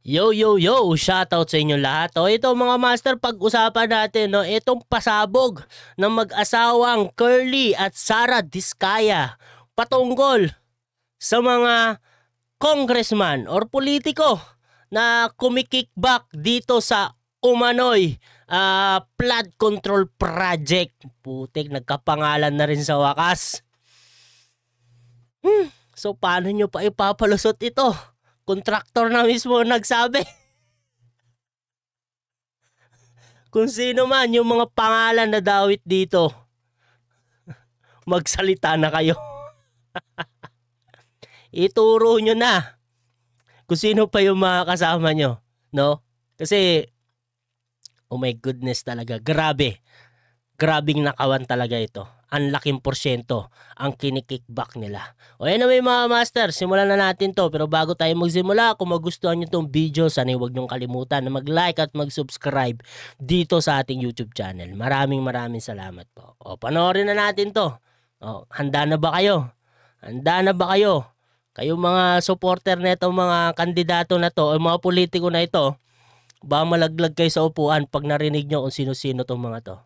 Yo, yo, yo! Shoutout sa inyo lahat. Ito mga master, pag-usapan natin, itong pasabog ng mag-asawang Curly at Sara Diskaya patungkol sa mga congressman or politiko na kumikickback dito sa umano'y flood control project. Putik, nagkapangalan na rin sa wakas. So, paano nyo pa ipapalusot ito? Kontraktor na mismo nagsabi. Kung sino man yung mga pangalan na dawit dito, magsalita na kayo. Ituro nyo na kung sino pa yung mga kasama nyo. No? Kasi, oh my goodness talaga, grabe. Grabing nakawan talaga ito. Ang laking porsyento ang kinikickback nila. O yan na may mga master, simulan na natin to. Pero bago tayo magsimula, kung magustuhan nyo tong video, sana huwag nyong kalimutan na mag-like at mag-subscribe dito sa ating YouTube channel. Maraming salamat po. O panoorin na natin to. O, handa na ba kayo? Handa na ba kayo? Kayong mga supporter na itong mga kandidato na to, o mga politiko na ito, ba malaglag kayo sa upuan pag narinig nyo kung sino-sino tong mga to.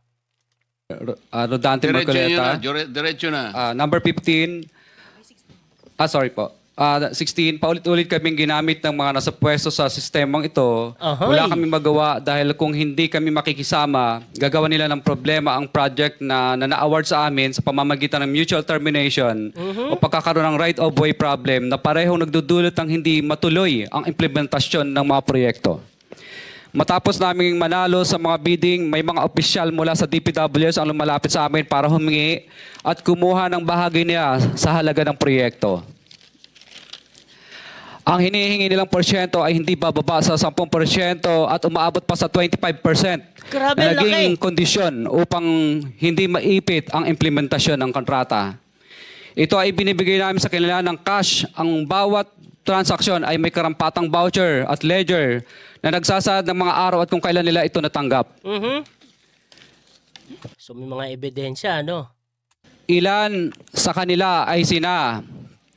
Rodante Marcoleta. Diretso na. Number 15. Sorry po. 16. Paulit-ulit kaming ginamit ng mga nasa pwesto sa sistemang ito. Wala kaming magawa dahil kung hindi kami makikisama, gagawa nila ng problema ang project na na-award sa amin sa pamamagitan ng mutual termination o pagkakaroon ng right of way problem na parehong nagdudulot ng hindi matuloy ang implementasyon ng mga proyekto. Matapos naming manalo sa mga bidding, may mga opisyal mula sa DPWs ang lumalapit sa amin para humingi at kumuha ng bahagi niya sa halaga ng proyekto. Ang hinihingi nilang porsyento ay hindi bababa sa 10% at umaabot pa sa 25%. Grabe, na naging laki. kondisyon upang hindi maipit ang implementasyon ng kontrata. Ito ay binibigay namin sa kanila ng cash. Ang bawat transaksyon ay may karampatang voucher at ledger na nagsasaad ng mga araw at kung kailan nila ito natanggap. So may mga ebidensya, ano? Ilan sa kanila ay sina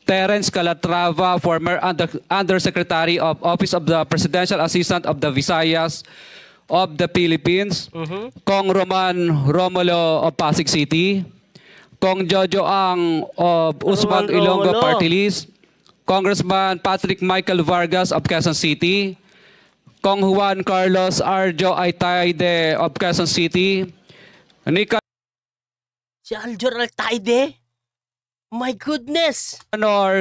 Terence Calatrava, former Undersecretary of Office of the Presidential Assistant of the Visayas of the Philippines, Kong Roman Romulo of Pasig City, Kong Jojo Ang of Usmag Ilonggo Party List, Congressman Patrick Michael Vargas of Quezon City, Kong Juan Carlos Arjo Aitaide of Quezon City, Si Aljor Altaide? My goodness!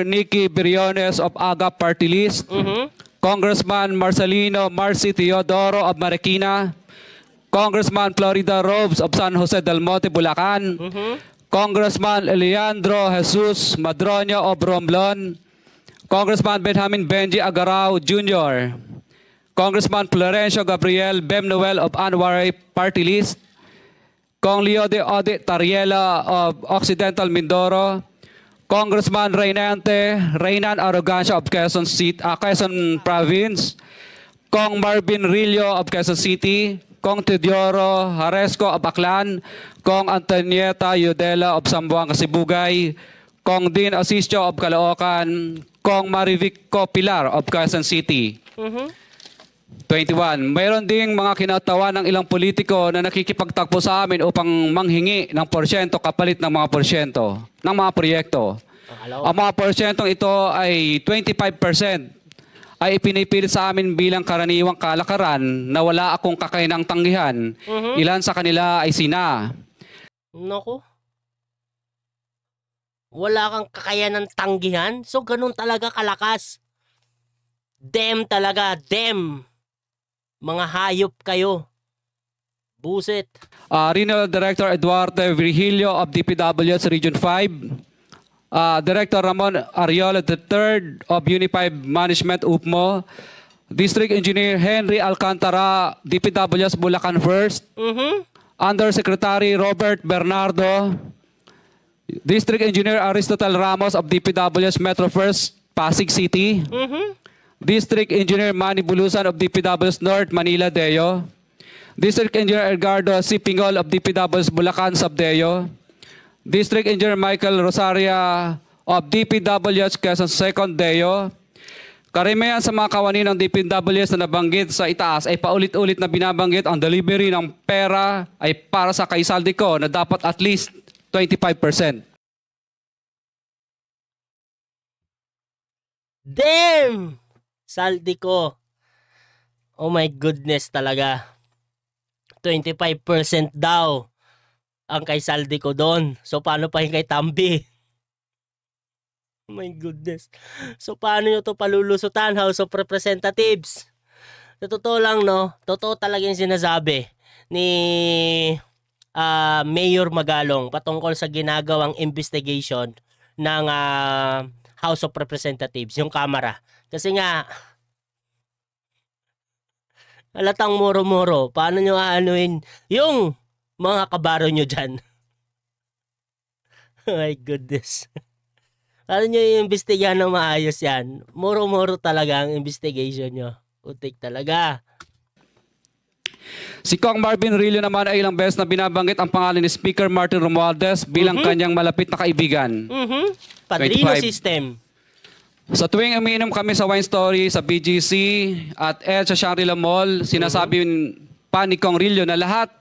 Nikki Briones of Aga Party List, Congressman Marcelino Marcy Teodoro of Marikina, Congressman Florida Robes of San Jose del Monte, Bulacan, Congressman Leandro Jesus Madroño of Romblon, Congressman Benjamin Benji Agarao Jr., Congressman Florencio Gabriel Bem Noel of Anwaray Party List, Kong Leo de Ode Tariela of Occidental Mindoro, Congressman Reynan Arrogancia of Quezon Province, Kong Marvin Rillo of Quezon City, Kong Teodoro Haresco of Aklan, Kong Antonieta Yudela of Sambuanga, Sibugay, Kong Dean Asisio of Caloocan, Kong Marivico Pilar of Quezon City. 21. Mayroon ding mga kinatawa ng ilang politiko na nakikipagtakbo sa amin upang manghingi ng porsyento kapalit ng mga porsyento ng mga proyekto. Ang mga porsyentong ito ay 25% ay ipinipilit sa amin bilang karaniwang kalakaran na wala akong kakayanang tanggihan. Ilan sa kanila ay sina. Naku. Wala kang kakayanang tanggihan? So ganun talaga kalakas. Dem talaga, dem. Mga hayop kayo. Buset. Regional Director Eduardo Virgilio of DPW's Region 5. Director Ramon Ariola III of Unified Management UPMO. District Engineer Henry Alcantara, DPW's Bulacan First. Undersecretary Robert Bernardo. District Engineer Aristotle Ramos of DPW's Metro First, Pasig City. District Engineer Manny Bulusan of DPW's North Manila, Deo. District Engineer Edgardo C. Pingol of DPW's Bulacan, Sabdeo. District Engineer Michael Rosaria of DPW's Quezon Second, Deo. Karamihan sa mga kawani ng DPWH na nabanggit sa itaas ay paulit-ulit na binabanggit ang delivery ng pera ay para sa kay Saldico na dapat at least 25%. Damn! Saldico. Oh my goodness talaga. 25% daw ang kay Saldico doon. So paano pa yung kay Tambi? Oh my goodness. So paano nyo to palulusutan, House of Representatives? Sa totoo lang, no? Totoo talaga yung sinasabi ni Mayor Magalong patungkol sa ginagawang investigation ng House of Representatives, yung Kamara. Kasi nga, halatang muro-muro. Paano nyo aanuin yung mga kabaro nyo dyan? Oh my goodness. Paano nyo i-investigahan ng maayos yan? Muro-muro talaga ang investigation nyo. Utik talaga. Si Kong Marvin Rillo naman ay ilang beses na binabanggit ang pangalan ni Speaker Martin Romualdez bilang kanyang malapit na kaibigan. Padrino 25. system. Sa tuwing umiinom kami sa Wine Story, sa BGC at sa Shangri-La Mall, sinasabi pa ni Kong Rillo na lahat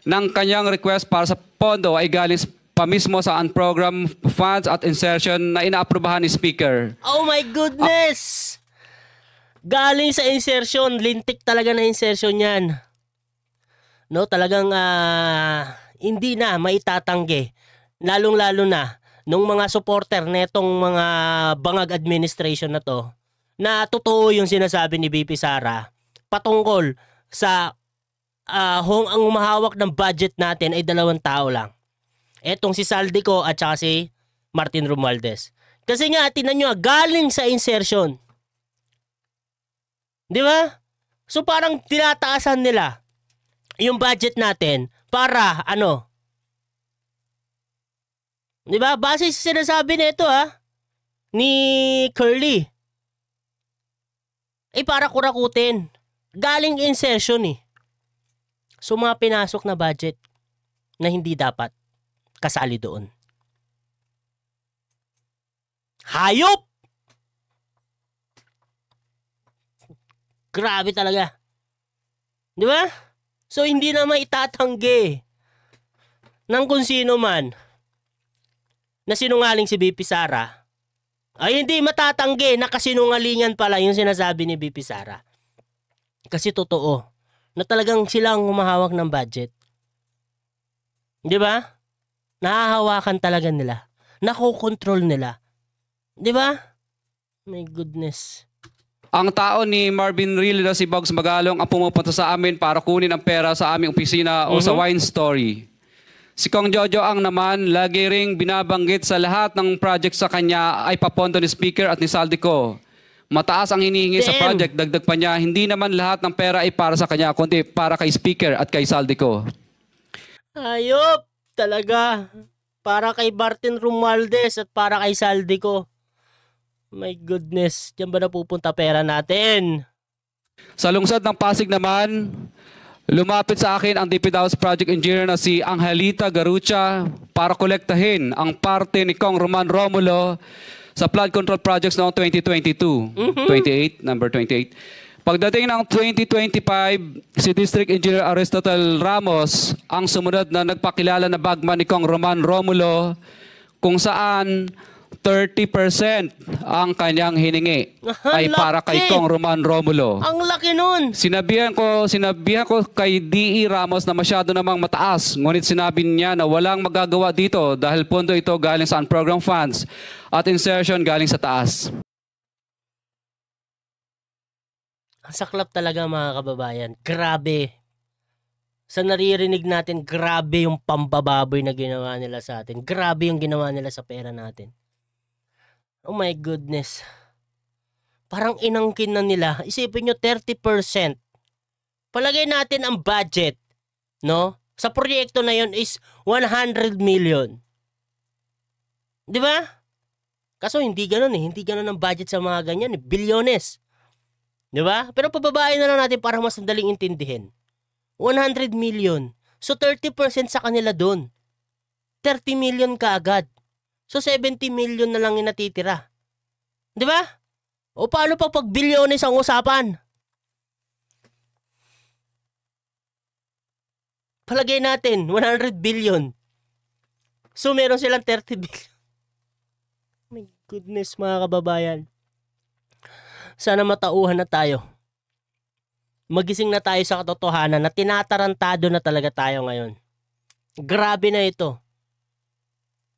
ng kanyang request para sa pondo ay galing pa mismo sa unprogrammed funds at insertion na inaaprubahan ni Speaker. Oh my goodness! Galing sa insertion. Lintik talaga na insertion yan. No, talagang hindi na maitatanggi. Lalong-lalo na nung mga supporter netong mga bangag administration na to, na totoo yung sinasabi ni BP Sara patungkol sa ang umahawak ng budget natin ay 2 tao lang. Etong si Saldico at saka si Martin Romualdez. Kasi nga, tinan nyo, galing sa insertion. Di ba? So parang tinataasan nila yung budget natin para ano? Di ba? Base sa sinasabi nito ni Curly. Para kurakutin. Galing insertion eh. So mga pinasok na budget na hindi dapat kasali doon. Hayop! Grabe talaga. Di ba? So hindi na maitatanggi ng kung sino man na sinungaling si BP Sara. Ay hindi matatanggi na kasinungalingan pala yung sinasabi ni BP Sara. Kasi totoo na talagang sila ang humahawak ng budget. Di ba? Nahahawakan talaga nila. Nakokontrol nila. Di ba? My goodness. Ang tao ni Marvin Rillo na si Bugs Magalong ang pumupunta sa amin para kunin ang pera sa aming opisina o sa Wine Story. Si Kong Jojo ang naman lagi ring binabanggit sa lahat ng project sa kanya ay papondo ni Speaker at ni Saldico. Mataas ang hinihingi sa project, dagdag pa niya, hindi naman lahat ng pera ay para sa kanya, kundi para kay Speaker at kay Saldico. Ayop! Talaga. Para kay Martin Romualdez at para kay Saldico. My goodness. Diyan ba napupunta pera natin? Sa lungsod ng Pasig naman, lumapit sa akin ang DPWH Project Engineer na si Angelita Garucha para kolektahin ang parte ni Kong Roman Romulo sa flood control projects noong 2022. 28, number 28. Pagdating ng 2025, si District Engineer Aristotle Ramos ang sumunod na nagpakilala na bagman ni Kong Roman Romulo kung saan 30% ang kanyang hiningi ay para kay Kong Roman Romulo. Ang laki nun! Sinabihan ko kay D.E. Ramos na masyado namang mataas, ngunit sinabi niya na walang magagawa dito dahil pondo ito galing sa unprogrammed funds at insertion galing sa taas. Ang saklap talaga mga kababayan. Grabe. Sa naririnig natin, grabe yung pambababoy na ginawa nila sa atin. Grabe yung ginawa nila sa pera natin. Oh my goodness. Parang inangkin na nila. Isipin nyo, 30%. Palagay natin ang budget, no? Sa proyekto na yon is 100 million. Di ba? Kaso hindi ganun eh. Hindi ganun ang budget sa mga ganyan eh. Bilyones. Di ba? Pero pababain na lang natin para mas madaling intindihin. 100 million. So 30% sa kanila doon. 30 million kaagad. So 70 million na lang yung natitira. Di ba? O paano pa pag bilyones ang usapan? Palagay natin, 100 billion. So, meron silang 30 billion. My goodness, mga kababayan. Sana matauhan na tayo. Magising na tayo sa katotohanan na tinatarantado na talaga tayo ngayon. Grabe na ito.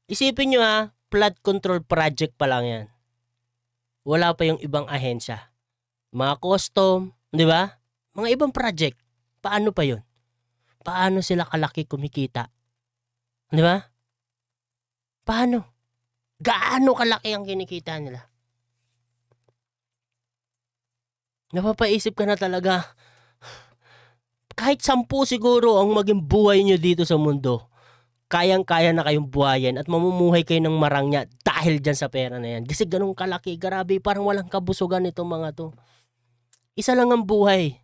Isipin nyo flood control project pa lang yan. Wala pa yung ibang ahensya. Mga custom, di ba? Mga ibang project. Paano pa yun? Paano sila kalaki kumikita? Di ba? Paano? Gaano kalaki ang kinikita nila? Napapaisip ka na talaga. Kahit 10 siguro ang maging buhay nyo dito sa mundo, kayang-kaya na kayong buhayin at mamumuhay kayo ng marangya dahil dyan sa pera na yan. Kasi ganun kalaki, grabe, parang walang kabusugan itong mga to. Isa lang ang buhay.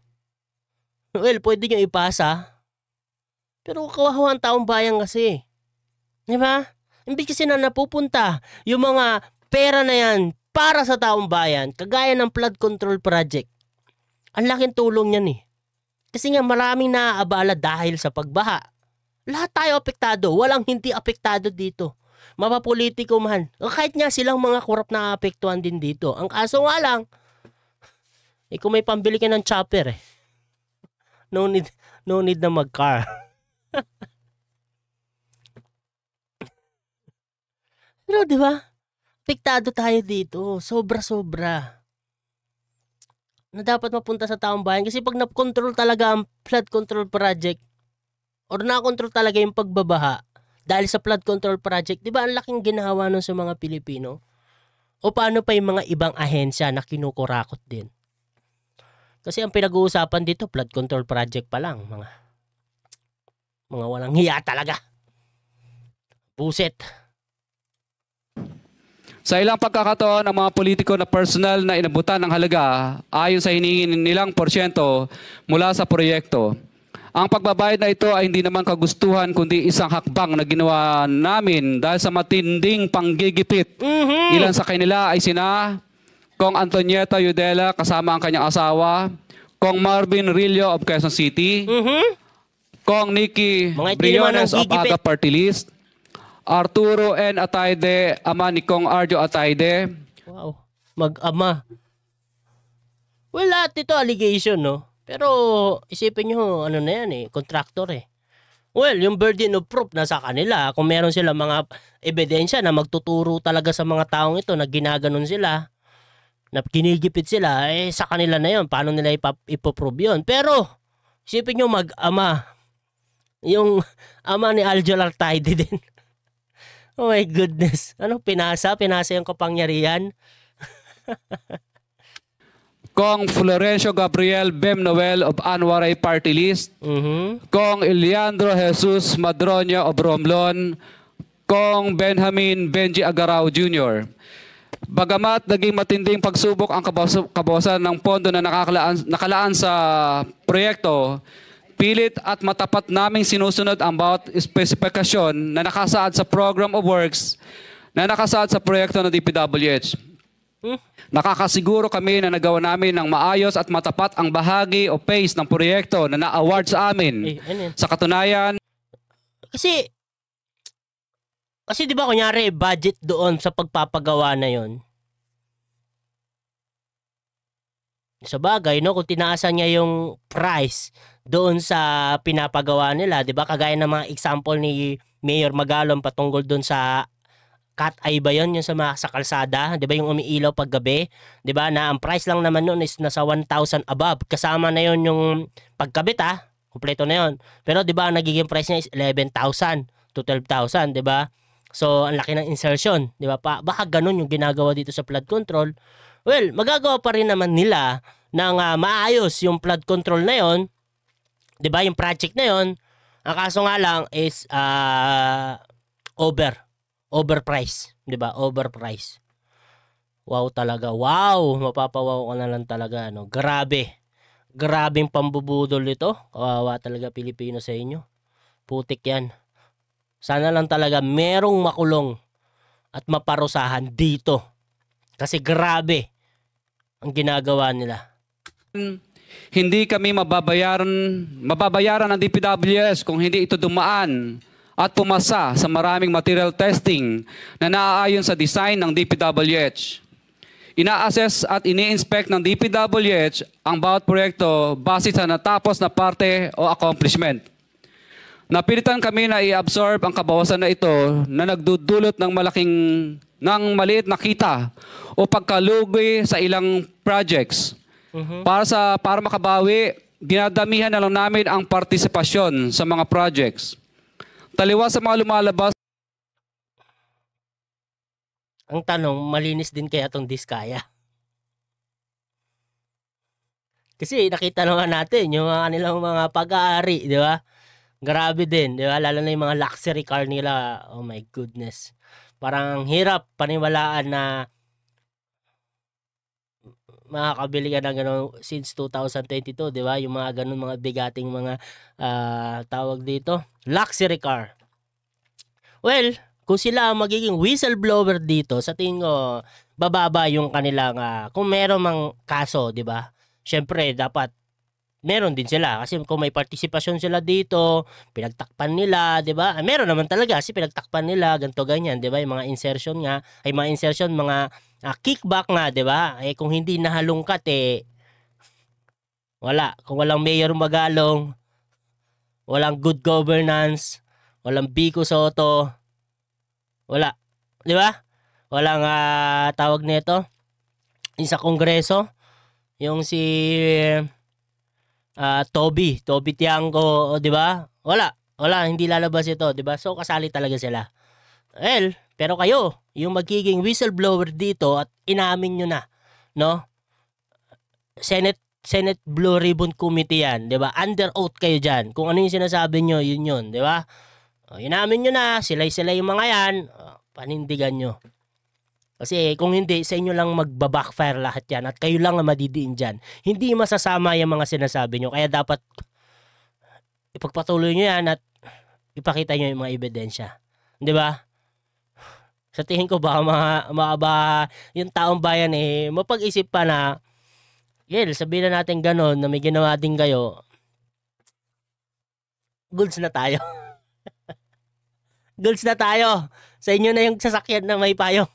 Well, pwede nyo ipasa, pero kawawa ang taong bayan kasi. Di ba? Imbis kasi na napupunta yung mga pera na yan para sa taong bayan, kagaya ng flood control project. Ang laking tulong yan eh. Kasi nga maraming naaabala dahil sa pagbaha. Lahat tayo apektado. Walang hindi apektado dito. Mapapolitiko man. O kahit nga silang mga korap na apektuhan din dito. Ang kaso nga lang, kung may pambili ka ng chopper no need na mag-car. Pero di ba? Apektado tayo dito. Sobra-sobra. Na dapat mapunta sa taong bayan. Kasi pag na-control talaga ang flood control project, or na-control talaga yung pagbabaha dahil sa flood control project, di ba ang laking ginawa nun sa mga Pilipino? O paano pa yung mga ibang ahensya na kinukurakot din? Kasi ang pinag-uusapan dito, flood control project pa lang. Mga walang hiya talaga. Buset. Sa ilang pagkakataon, ang mga politiko na personal na inabutan ng halaga ayon sa hiningin nilang porsyento mula sa proyekto. Ang pagbabayad na ito ay hindi naman kagustuhan kundi isang hakbang na ginawa namin dahil sa matinding panggigipit. Ilan sa kanila ay sina Kong Antonieta Yudela kasama ang kanyang asawa, Kong Marvin Rillo of Quezon City, Kong Nikki Briones of Aga Party List, Arturo N. Atayde, ama ni Kong Arjo Atayde. Wow, mag-ama. Well, lahat ito allegation, no? Pero isipin nyo, ano na yan contractor Well, yung burden of proof nasa kanila. Kung meron sila mga ebidensya na magtuturo talaga sa mga taong ito na ginaganon sila, na kinigipit sila, sa kanila na yun. Paano nila ipoprove yun? Pero, isipin nyo mag-ama. Yung ama ni Aljo Atayde din. Oh my goodness. Ano, pinasa yung kapangyarihan. Kong Florencio Gabriel Bem Noel of Anwaray Party List, Kong Eliandro Jesus Madroño of Romblon, Kong Benjamin Benji Agarao Jr. Bagamat naging matinding pagsubok ang kabawasan ng pondo na nakalaan sa proyekto, pilit at matapat naming sinusunod ang bawat espesifikasyon na nakasaad sa Program of Works na nakasaad sa proyekto ng DPWH. Nakakasiguro kami na nagawa namin ng maayos at matapat ang bahagi o phase ng proyekto na na-award sa amin. Sa katunayan, Kasi di ba kunyari budget doon sa pagpapagawa na yon. Sa bagay, no, kung tinaasan niya yung price doon sa pinapagawa nila, 'di ba? Kagaya ng mga example ni Mayor Magalong patungkol doon sa cat eye ba yun, yung sa kalsada, 'di ba, yung umiilaw pag gabi, 'di ba, na ang price lang naman noon is nasa 1,000 above. Kasama na yon yung pagkabit kumpleto na yon. Pero 'di ba, ang nagiging price niya is 11,000 to 12,000, 'di ba? So, ang laki ng insertion, 'di ba? Baka ganun yung ginagawa dito sa flood control. Well, magagawa pa rin naman nila ng maayos yung flood control na yon, 'di ba? Yung project na yon. Ang kaso nga lang is overprice, 'di ba? Overprice. Wow talaga. Wow, mapapawaw ka na lang talaga, no. Grabeng pambubudol ito. Kawawa talaga Pilipino sa inyo. Putik 'yan. Sana lang talaga merong makulong at maparusahan dito. Kasi grabe. ang ginagawa nila. Hindi kami mababayaran ng DPWS kung hindi ito dumaan at pumasa sa maraming material testing na naaayon sa design ng DPWH. Ina-assess at ini-inspect ng DPWH ang bawat proyekto base sa natapos na parte o accomplishment. Napilitan kami na i-absorb ang kabawasan na ito na nagdudulot ng maliit na kita o pagkalugi sa ilang projects. Para makabawi, dinadamihan na lang namin ang partisipasyon sa mga projects. Taliwas sa mga lumalabas. Ang tanong, malinis din kaya itong Diskaya? Kasi nakita naman natin yung mga kanilang mga pag-aari, di ba? Grabe din, di ba? Lalo na yung mga luxury car nila. Oh my goodness. Parang hirap paniwalaan na makakabili ka ng gano'n since 2022, di ba? Yung mga gano'n, mga bigating mga tawag dito, luxury car. Well, kung sila ang magiging whistleblower dito, sa tingin ko, bababa yung kanilang, kung meron mang kaso, di ba? Siyempre, dapat meron din sila. Kasi kung may partisipasyon sila dito, pinagtakpan nila, di ba? Meron naman talaga kasi pinagtakpan nila, ganito ganyan, di ba? Yung mga insertion nga, mga kickback nga, di ba? Eh, kung hindi nahalungkat, wala. Kung walang Mayor Magalong, walang good governance, walang Vico Soto, wala. Di ba? Walang tawag nito. Yung sa Kongreso, yung si Toby Tiangco, di ba? Wala, hindi lalabas ito, di ba? So kasali talaga sila. Well, pero kayo, yung magiging whistleblower dito at inamin nyo na, no? Senate Blue Ribbon Committee yan, di ba? Under oath kayo dyan. Kung ano yung sinasabi nyo, yun, di ba? Inamin nyo na, sila yung mga yan, panindigan nyo. Kasi kung hindi, sa inyo lang magbabackfire lahat yan at kayo lang ang madidiin dyan. Hindi masasama yung mga sinasabi nyo. Kaya dapat ipagpatuloy nyo yan at ipakita nyo yung mga ebidensya. Di ba? Sa tingin ko baka yung taong bayan mapag-isip pa na, sabihin na natin gano'n na may ginawa din kayo, goods na tayo. Goods na tayo. Sa inyo na yung sasakyan na may payong.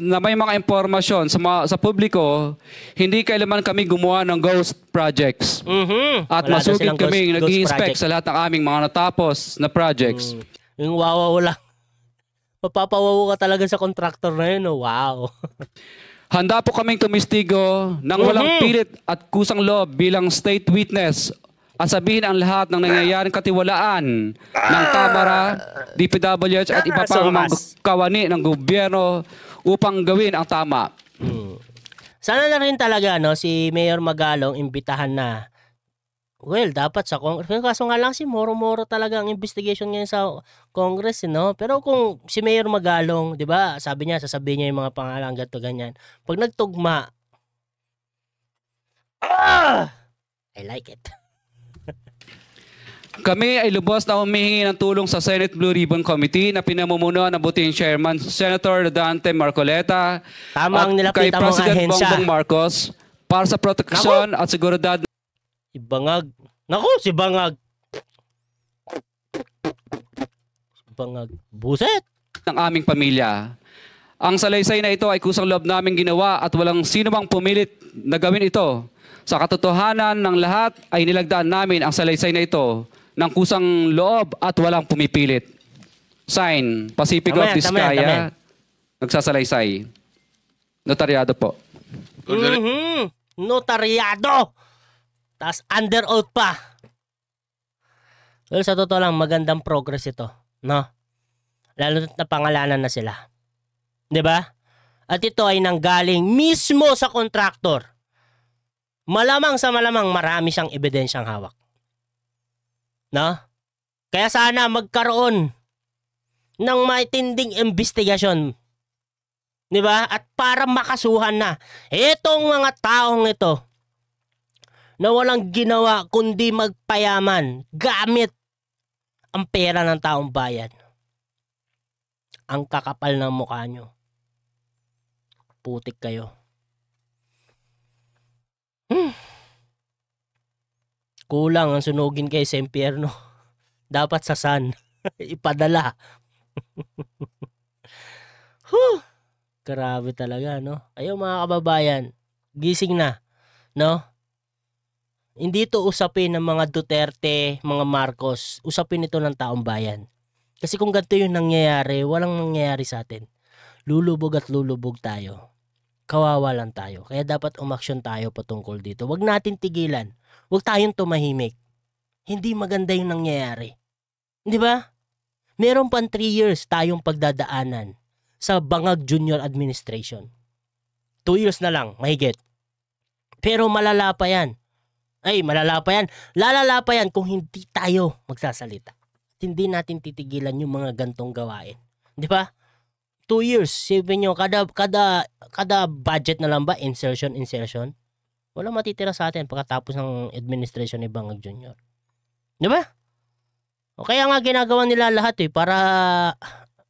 Na may mga impormasyon sa publiko, hindi kailanman kami gumawa ng ghost projects. At masugid kami nag-i-inspect sa lahat ng aming mga natapos na projects. Yung wawaw lang. Mapapawaw ka talaga sa contractor na yun. Oh, wow. Handa po kaming tumistigo ng walang pilit at kusang loob bilang state witness at sabihin ang lahat ng nangyayaring katiwalaan ng Kamara, DPWH at iba pang mga kawani ng gobyerno upang gawin ang tama. Sana na rin talaga si Mayor Magalong imbitahan na. Well, dapat sa Congress. Kaso nga lang si moro-moro talaga ang investigation ngayon sa Congress, no? Pero kung si Mayor Magalong, 'di ba? Sabi niya, sasabihin niya yung mga pangalan ganito ganyan. Pag nagtugma, I like it. Kami ay lubos na humihingi ng tulong sa Senate Blue Ribbon Committee na pinamumunuan ng buting Chairman Senator Dante Marcoleta Tama ang at kay nilapitan mong President ahensya. Bongbong Marcos para sa proteksyon at seguridad Si Bangag. Naku, si Bangag. Si Bangag. Buset! ng aming pamilya. Ang salaysay na ito ay kusang loob namin ginawa at walang sino mang pumilit na gawin ito. Sa katotohanan ng lahat ay nilagdaan namin ang salaysay na ito ng kusang loob at walang pumipilit. Sign, Pacific of Vizcaya, nagsasalaysay. Notaryado po. Notaryado! Tapos under oath pa. Well, sa totoo lang, magandang progress ito. No? Lalo na pangalanan na sila. 'Di ba? At ito ay nanggaling mismo sa contractor. Malamang sa malamang marami siyang ebidensyang hawak. No? Kaya sana magkaroon ng matinding investigasyon. 'Di ba? At para makasuhan na itong mga taong ito na walang ginawa kundi magpayaman gamit ang pera ng taong bayan. Ang kakapal ng mukha nyo. Putik kayo. Kulang ang sunugin kay sa impyerno. Dapat sa sun. Ipadala. Huh. Grabe talaga, no? Ayaw mga kababayan, gising na, no? Hindi ito usapin ng mga Duterte, mga Marcos. Usapin ito ng taong bayan. Kasi kung ganito yung nangyayari, walang nangyayari sa atin. Lulubog at lulubog tayo. Kawawa lang tayo. Kaya dapat umaksyon tayo patungkol dito. Huwag natin tigilan. Huwag tayong tumahimik. Hindi maganda yung nangyayari. Di ba? Meron pang 3 years tayong pagdadaanan sa Bangag Junior Administration. 2 years na lang, mahigit. Pero malala pa yan. Ay, malala pa yan. Lalala pa yan kung hindi tayo magsasalita. At hindi natin titigilan yung mga gantong gawain. Di ba? 2 years. Sipin nyo, kada budget na lang ba? Insertion. Walang matitira sa atin pagkatapos ng administration ni Bangag Junior. Di ba? O kaya nga ginagawa nila lahat para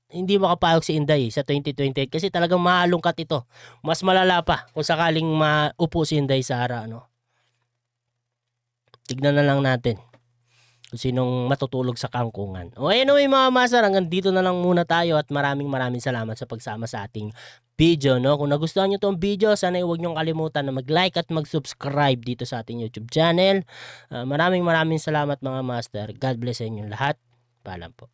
hindi makapayag si Inday sa 2028 kasi talagang mahalungkat ito. Mas malala pa kung sakaling maupo si Inday Sara, ano. Tignan na lang natin kung sinong matutulog sa kangkungan. O anyway mga masar, hanggang dito na lang muna tayo at maraming salamat sa pagsama sa ating video, no? Kung nagustuhan nyo tong video, sana huwag nyong kalimutan na mag-like at mag-subscribe dito sa ating YouTube channel. Maraming salamat mga master. God bless sa inyong lahat. Paalam po.